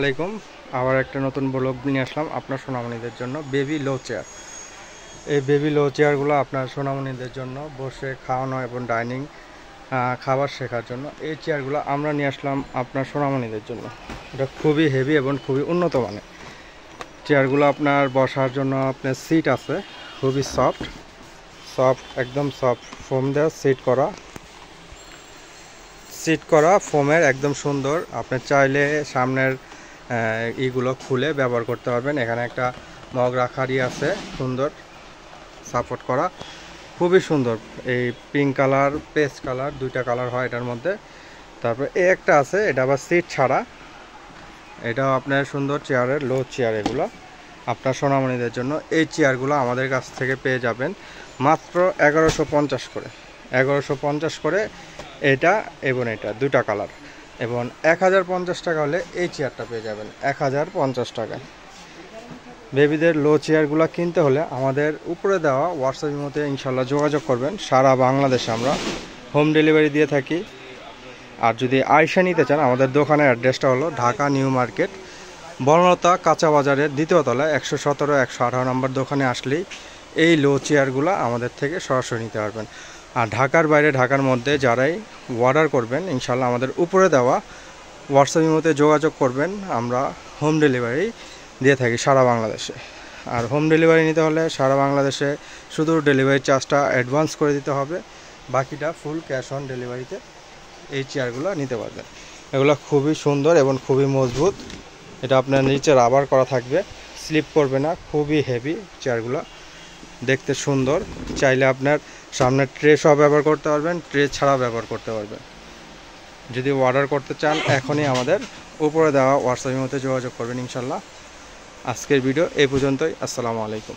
আলাইকুম। আবার একটা নতুন ব্লগ নিয়ে আসলাম আপনার সোনামণিদের জন্য। বেবি লো চেয়ার, এই বেবি লো চেয়ারগুলো আপনার সোনামণিদের জন্য বসে খাওয়ানো এবং ডাইনিং খাবার শেখার জন্য এই চেয়ারগুলো আমরা নিয়ে আসলাম আপনার সোনামণিদের জন্য। এটা খুবই হেভি এবং খুবই উন্নত মানের চেয়ারগুলো। আপনার বসার জন্য আপনার সিট আছে, খুবই সফট একদম সফট ফোম দেওয়া সিট করা ফোমের, একদম সুন্দর। আপনি চাইলে সামনের ইগুলো খুলে ব্যবহার করতে পারবেন। এখানে একটা মগ রাখারই আছে, সুন্দর সাপোর্ট করা, খুবই সুন্দর। এই পিঙ্ক কালার পেস্ট কালার দুইটা কালার হয় এটার মধ্যে। তারপর এই একটা আছে, এটা আবার সিট ছাড়া, এটাও আপনার সুন্দর চেয়ারের লো চেয়ার। এগুলো আপনার সোনামণিদের জন্য এই চেয়ারগুলো আমাদের কাছ থেকে পেয়ে যাবেন মাত্র 1150 করে। 1150 করে এটা এবং এটা দুটা কালার, এবং 1050 টাকা হলে এই চেয়ারটা পেয়ে যাবেন 1050 টাকায়। বেবিদের লো চেয়ারগুলো কিনতে হলে আমাদের উপরে দেওয়া হোয়াটসঅ্যাপের মধ্যে ইনশাল্লাহ যোগাযোগ করবেন। সারা বাংলাদেশে আমরা হোম ডেলিভারি দিয়ে থাকি। আর যদি আয়সা নিতে চান, আমাদের দোকানের অ্যাড্রেসটা হলো ঢাকা নিউ মার্কেট, বনলতা কাঁচা বাজারের দ্বিতীয় তলায় 117 118 নম্বর দোকানে আসলেই এই লো চেয়ারগুলো আমাদের থেকে সরাসরি নিতে পারবেন। আর ঢাকার বাইরে, ঢাকার মধ্যে যারাই অর্ডার করবেন ইনশাল্লাহ আমাদের উপরে দেওয়া হোয়াটসঅ্যাপের মধ্যে যোগাযোগ করবেন। আমরা হোম ডেলিভারি দিয়ে থাকি সারা বাংলাদেশে। আর হোম ডেলিভারি নিতে হলে সারা বাংলাদেশে শুধু ডেলিভারি চার্জটা অ্যাডভান্স করে দিতে হবে, বাকিটা ফুল ক্যাশ অন ডেলিভারিতে এই চেয়ারগুলো নিতে পারবেন। এগুলো খুবই সুন্দর এবং খুবই মজবুত। এটা আপনার নিচে রাবার করা থাকবে, স্লিপ করবে না, খুবই হেভি চেয়ারগুলো, দেখতে সুন্দর। চাইলে আপনার সামনে ট্রে সহ ব্যবহার করতে পারবেন, ট্রে ছাড়া ব্যবহার করতে পারবেন। যদি অর্ডার করতে চান এখনই আমাদের উপরে দেওয়া হোয়াটসঅ্যাপের মধ্যে যোগাযোগ করবেন ইনশাল্লাহ। আজকের ভিডিও এই পর্যন্তই। আসসালামু আলাইকুম।